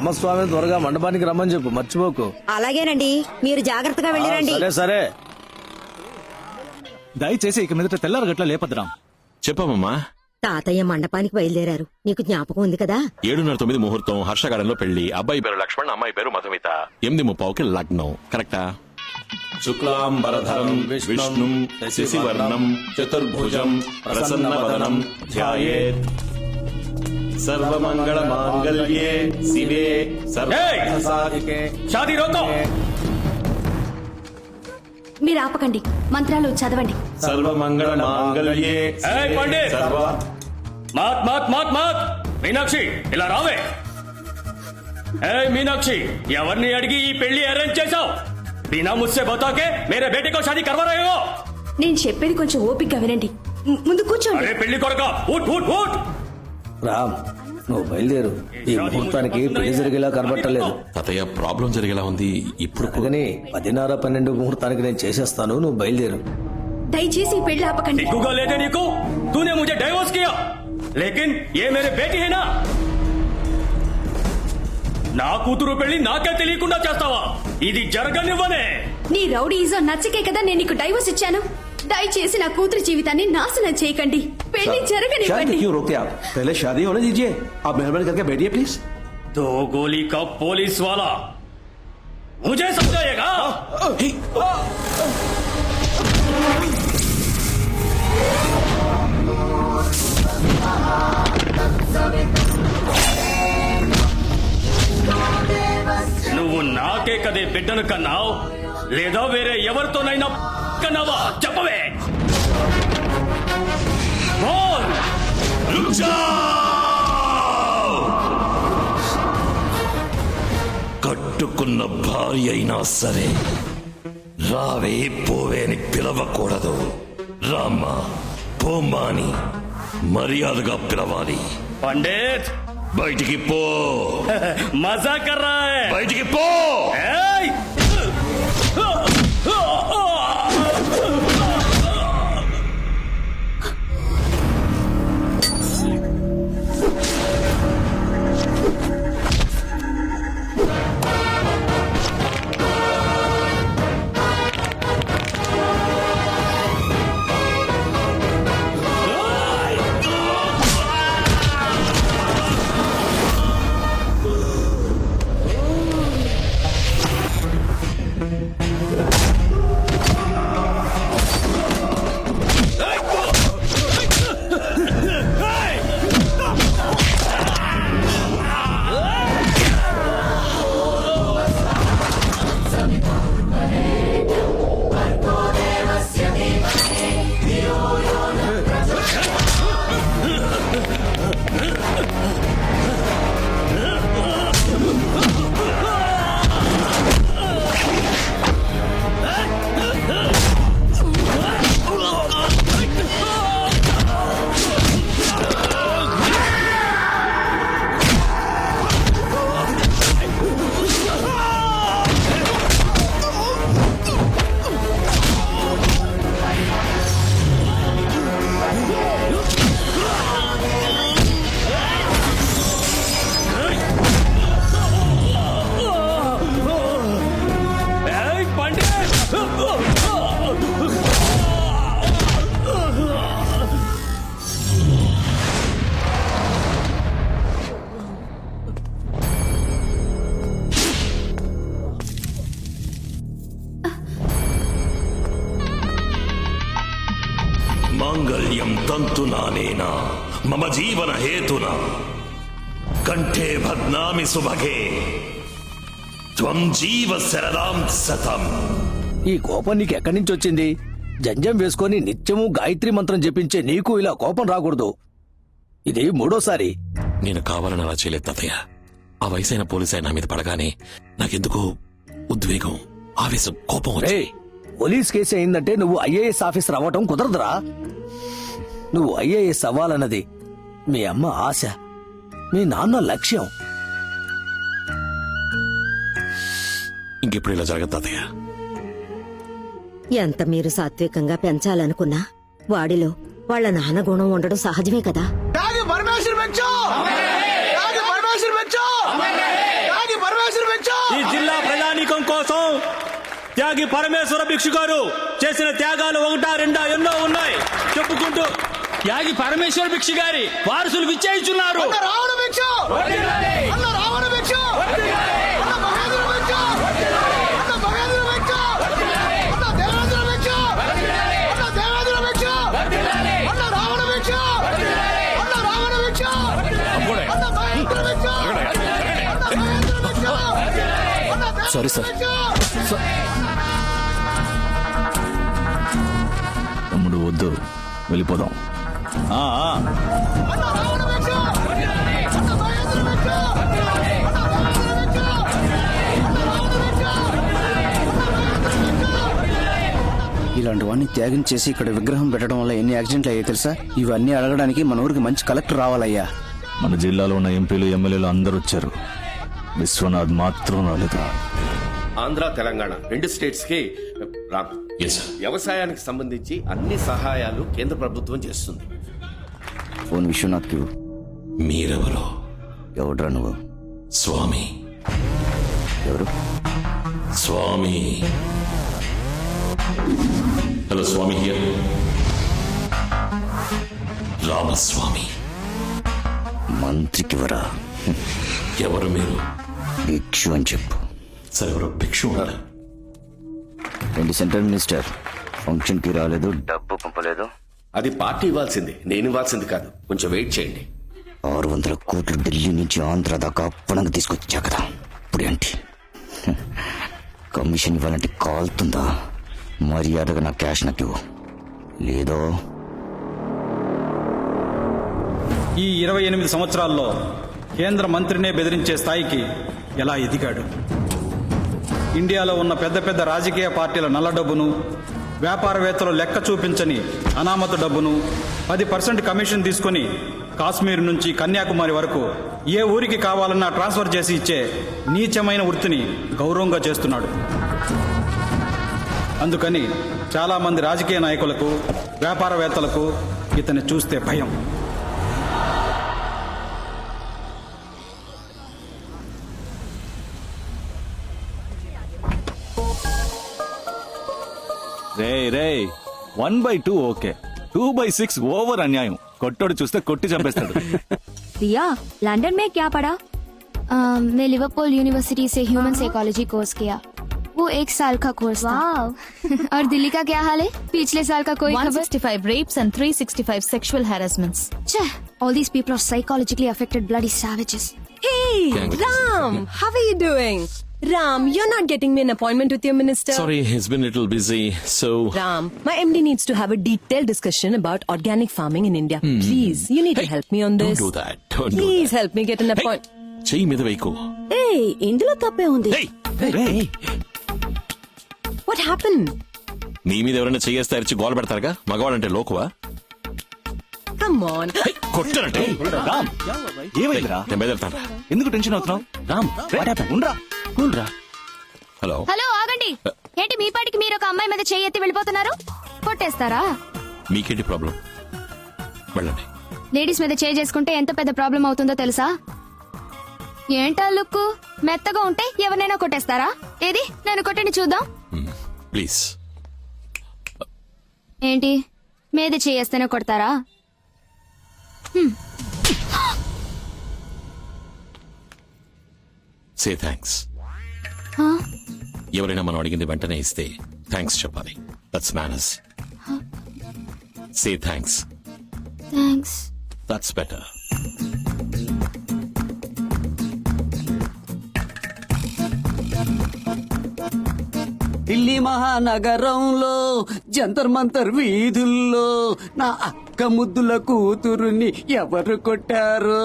రామస్వామి త్వరగా మండపానికి రమ్మని చెప్పు, మర్చిపోకు. అలాగేనండి, మీరు జాగ్రత్తగా వెళ్ళిరండి. సరే సరే. దయచేసి ఇక మీదట తెల్లారు గట్ల లేపద్రాం. చెప్పమ్మా. తాతయ్య మండపానికి బయలుదేరారు, నీకు జ్ఞాపకం ఉంది కదా? 7:09 ముహూర్తం, హర్షగార్డెన్లో పెళ్లి. అబ్బాయి పేరు లక్ష్మణ్, అమ్మాయి పేరు మధుమిత. 8:30కి లగ్నం. కరెక్టా? శుక్లాంబరధరం విష్ణుం శశివర్ణం చతుర్భుజం ప్రసన్నవదనం ధ్యాయేత్ సర్వమంగళ మాంగళ్యే శివే సర్వసాధికే. షాదీ రోకో. మీరు ఆపకండి, మంత్రాలు చదవండి. సర్వమంగళ మాంగళ్యే సర్వ. మాత్ మాత్ మాత్ మాత్. మీనాక్షి ఇలా రావే. మీనాక్షి, ఎవరిని అడిగి ఈ పెళ్లి అరేంజ్ చేశావు? బినా ముస్సే బతాకే మేరే బేటీ కో షాదీ కర్వా రహే హో. నేను చెప్పేది కొంచెం ఓపికగా వినండి. ముందు కూర్చోండి. అరే పెళ్లి కొరక, ఊట్ ఊట్ ఊట్. రామ్, నువ్వు బయలుదేరు. ఈ ముహూర్తానికి పెళ్లి జరిగేలా కనబట్టలేదు. తాతయ్య, ప్రాబ్లం జరిగేలా ఉంది. ఇప్పుడు కానీ 10:30-12 ముహూర్తానికి నేను చేసేస్తాను, నువ్వు బయలుదేరు. దయచేసి ఈ పెళ్లి ఆపకండి. दिखूगा लेते नीको, तूने मुझे डाइवोर्स किया, लेकिन ये मेरे बेटी है ना. నా కూతురు పెళ్లి నాకే తెలియకుండా చేస్తావా? ఇది జరగనివ్వనే. నీ రౌడీజం నచ్చకే కదా నేను నీకు డైవోర్స్ ఇచ్చాను. దయచేసి నా కూతురు జీవితాన్ని నాశనం చేయకండి. పెళ్లి జరగనివ్వండి. क्यों रोकते आप? पहले शादी होने दीजिए. आप मेहरबानी करके बैठिए प्लीज. 2 गोली का पुलिस वाला मुझे समझाएगा. నువ్వు నాకే కదే బిడ్డను కన్నావు, లేదా వేరే ఎవరితోనైనా కన్నావా? చెప్పవే. కట్టుకున్న భార్య అయినా సరే రావే పోవే అని పిలవకూడదు. రామ్మా పోమ్మా అని మర్యాదగా పిలవాలి. పండిత్, బయటికి పో. మజా కర్ రహా హై. బయటికి పో. ఏయ్! మాంగళ్యం తంతునానేనా మమ జీవన హేతునా కంఠే భద్నామి సుభగే త్వం జీవ శరదాం సతం. ఈ కోపం నీకు ఎక్కడి నుంచి వచ్చింది? జంజం వేసుకొని నిత్యము గాయత్రి మంత్రం జపించే నీకు ఇలా కోపం రాకూడదు. ఇది 3వ సారి. నేను కావాలని అలా చేయలేదు తాతయ్య. ఆ వయసైన పోలీసు నా మీద పడగానే నాకెందుకో ఉద్వేగం, ఆవేశం, కోపం వచ్చి. పోలీస్ కేసు అయిందంటే నువ్వు ఐఏఎస్ ఆఫీసర్ అవ్వటం కుదరదురా. నువ్వు ఐఏఎస్ అవ్వాలన్నది మీ అమ్మ ఆశ, మీ నాన్న లక్ష్యం. ఇంకెప్పుడు ఇలా జరగదు తాతయ్య. ఎంత మీరు సాత్వికంగా పెంచాలనుకున్నా వాడిలో వాళ్ళ నాన్న గుణం ఉండడం సహజమే కదా. పరమేశ్వర్ త్యాగి పరమేశ్వర భిక్షు గారు చేసిన త్యాగాలు ఒకటా రెండా ఎన్నో ఉన్నాయి చెప్పుకుంటూ త్యాగి పరమేశ్వర భిక్షు గారి వారసులు విచ్చేయిస్తున్నారు. Sorry sir. తమ్ముడు వద్దు, వెళ్ళిపోదాం. ఇలాంటి వాడిని త్యాగం చేసి ఇక్కడ విగ్రహం పెట్టడం వల్ల ఎన్ని యాక్సిడెంట్లు అయ్యాయి తెలుసా? ఇవన్నీ అడగడానికి మన ఊరికి మంచి కలెక్టర్ రావాలయ్యా. మన జిల్లాలో ఉన్న ఎంపీలు ఎమ్మెల్యేలు అందరూ వచ్చారు, విశ్వనాథ్ మాత్రం రాలేదు. ఆంధ్ర తెలంగాణ 2 స్టేట్స్ కి రామ్, ఎస్ సార్. వ్యవసాయానికి సంబంధించి అన్ని సహాయాలు కేంద్ర ప్రభుత్వం చేస్తుంది. ఫోన్ విశ్వనాథ్కి ఇవ్వు. మీరెవరో? ఎవడ్రా నువ్వు? స్వామి. ఎవరు? స్వామి. Hello Swami here. రామస్వామి. మంత్రికి వరా? ఎవరు మీరు? భిక్షు అని చెప్పు. సార్ ఎవరో భిక్షు ఉన్నారు. ఏంటి సెంట్రల్ మినిస్టర్ ఫంక్షన్ కి రాలేదు, డబ్బు పంపలేదు? అది పార్టీ ఇవ్వాల్సింది, నేను ఇవ్వాల్సింది కాదు. కొంచెం వెయిట్ చేయండి. 600 కోట్లు ఢిల్లీ నుంచి ఆంధ్ర దాకా అప్పనంగా తీసుకొచ్చా కదా, ఇప్పుడు ఏంటి? కమిషన్ ఇవ్వాలంటే కాలుతుందా? మర్యాదగా నా క్యాష్ నాకు ఇవ్వు, లేదో ఈ 28 సంవత్సరాల్లో కేంద్ర మంత్రినే బెదిరించే స్థాయికి ఎలా ఎదిగాడు? ఇండియాలో ఉన్న పెద్ద పెద్ద రాజకీయ పార్టీల నల్ల డబ్బును, వ్యాపారవేత్తలు లెక్క చూపించని అనామత డబ్బును 10% కమిషన్ తీసుకుని కాశ్మీర్ నుంచి కన్యాకుమారి వరకు ఏ ఊరికి కావాలన్నా ట్రాన్స్ఫర్ చేసి ఇచ్చే నీచమైన వృత్తిని గౌరవంగా చేస్తున్నాడు. అందుకని చాలా మంది రాజకీయ నాయకులకు, వ్యాపారవేత్తలకు ఇతన్ని చూస్తే భయం. రే 1/2 ఓకే, 2/6 ఓవర్ అన్యాయం. కొట్టోడు చూస్తే కొట్టి చంపేస్తాడు. रिया, लंदन में क्या पढ़ा? मैं लिवरपूल यूनिवर्सिटी से ह्यूमन साइकोलॉजी कोर्स किया. वो 1 साल का कोर्स था. और दिल्ली का क्या हाल है? पिछले साल का कोई खबर? 165 rapes and 365 sexual harassments. All these people are psychologically affected bloody savages. Hey, Ram, how are you doing? Ram, you're not getting me an appointment with your minister. Sorry, he's been a little busy, so... Ram, my MD needs to have a detailed discussion about organic farming in India. Please, you need to help me on this. Don't do that. Don't do Please that. help me get an appointment. చెయ్యి మీద వేయకు. Hey, ఇందులో తప్పే ఉంది. What happened? నీ మీద ఎవరైనా చెయ్యేస్తే అరిచి గోల పెడతారుగా, మగవాడంటే లోకువా? Come on. కొట్టారంటే రామ్, ఏమైందిరా? నేను బయలుదేరుతాను. ఎందుకు టెన్షన్ అవుతున్నావు? రామ్, ఉండ్రా. హలో. హలో, ఆగండి. ఏంటి మీ పాటికి మీరు ఒక అమ్మాయి మీద చెయ్యి ఎత్తి వెళ్ళిపోతున్నారు? కొట్టేస్తారా? మీకేంటి ప్రాబ్లం? వెళ్ళండి. లేడీస్ మీద చేయి చేసుకుంటే ఎంత పెద్ద ప్రాబ్లం అవుతుందో తెలుసా? ఏంటా లుక్? మెత్తగా ఉంటే ఎవరినైనా కొట్టేస్తారా? ఏది నన్ను కొట్టండి చూద్దాం. ప్లీజ్. ఏంటి మీద చేయేస్తేనే కొడతారా? Say thanks. ఎవరైనా మనం అడిగింది వెంటనే ఇస్తే థ్యాంక్స్ చెప్పాలి. That's manners. Say thanks. Thanks. That's better. Delhi మహానగరంలో జంతర్ మంతర్ వీధుల్లో నా అక్క ముద్దుల కూతురుని ఎవరు కొట్టారో?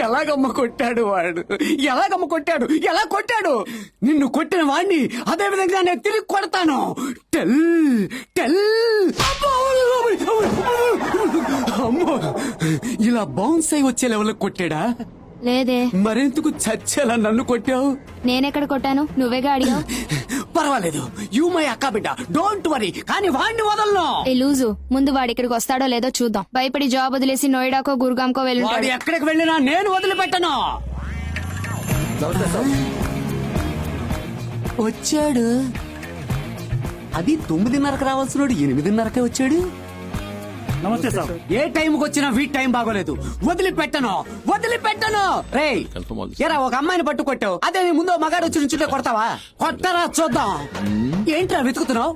ఎలాగమ్మ కొట్టాడు వాడు? ఎలా కొట్టాడు? నిన్ను కొట్టిన వాడిని అదే విధంగా నేను తిరిగి కొడతాను. అమ్మో, ఇలా బౌన్స్ అయి వచ్చే లెవెల్ కొట్టాడా? లేదే. మరెందుకు చచ్చేలా నన్ను కొట్టావు? నేనెక్కడ కొట్టాను? నువ్వేగా అడిగావు. పర్వాలేదు, యూ మై అక్క బిడ్డ, డోంట్ వరీ. కానీ వాడిని వదలను. ఏ లూజు, ముందు వాడి ఇక్కడికి వస్తాడో లేదో చూద్దాం. భయపడి జాబ్ వదిలేసి నోయిడాకో గురుగాంకో వాడు వెళ్ళి ఎక్కడికి వెళ్ళినా నేను వదిలిపెట్టను. వచ్చాడు. అది 9:30కి రావాల్సినోడు 8:30కే వచ్చాడు. నమస్తే సార్. ఏ టైంకి వచ్చినా వీటి టైం బాగోలేదు. వదిలిపెట్టను రేయ్. ఎరా ఒక అమ్మాయిని పట్టు కొట్టావు, అదే నీ ముందు మగాడు వచ్చి నుంచుంటే కొడతావా? కొట్టరా చూద్దాం. ఏంట్రా వెతుకుతున్నావు?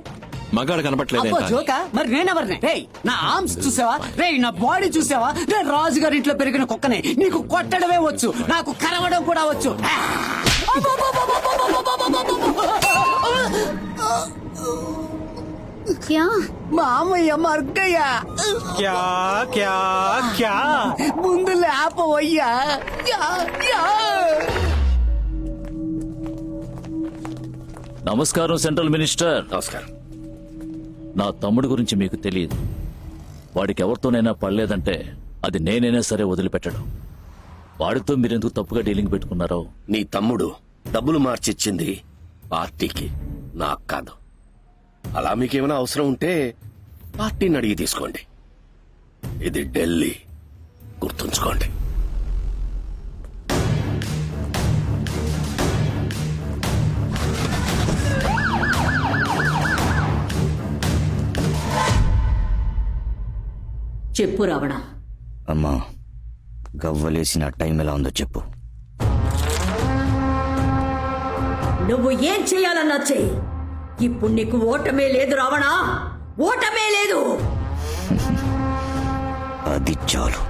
మగాడు కనపట్లేదు. జోకా? మరి నేనెవరిని? రేయ్ నా ఆర్మ్స్ చూసావా? రేయ్ నా బాడీ చూసావా? నేను రాజుగారి ఇంట్లో పెరిగిన కుక్కనే. నీకు కొట్టడమే వచ్చు, నాకు కరవడం కూడా వచ్చు. क्या మామయ్య మర్గయ్యా. క్యా క్యా క్యా ముందు లేపవయ్యా. నమస్కారం సెంట్రల్ మినిస్టర్. నమస్కారం. నా తమ్ముడు గురించి మీకు తెలియదు. వాడికి ఎవరితోనైనా పడలేదంటే అది నేనైనా సరే వదిలిపెట్టడం. వాడితో మీరెందుకు తప్పుగా డీలింగ్ పెట్టుకున్నారో. నీ తమ్ముడు డబ్బులు మార్చిచ్చింది పార్టీకి, నాకు కాదు. అలా మీకేమైనా అవసరం ఉంటే పార్టీని అడిగి తీసుకోండి. ఇది ఢిల్లీ, గుర్తుంచుకోండి. చెప్పు రావణ. అమ్మా, గవ్వలేసిన టైం ఎలా ఉందో చెప్పు. నువ్వు ఏం చేయాలన్నా చెయ్యి. ఇప్పుడు నీకు ఓటమే లేదు రావణ, ఓటమే లేదు. అది చాలు.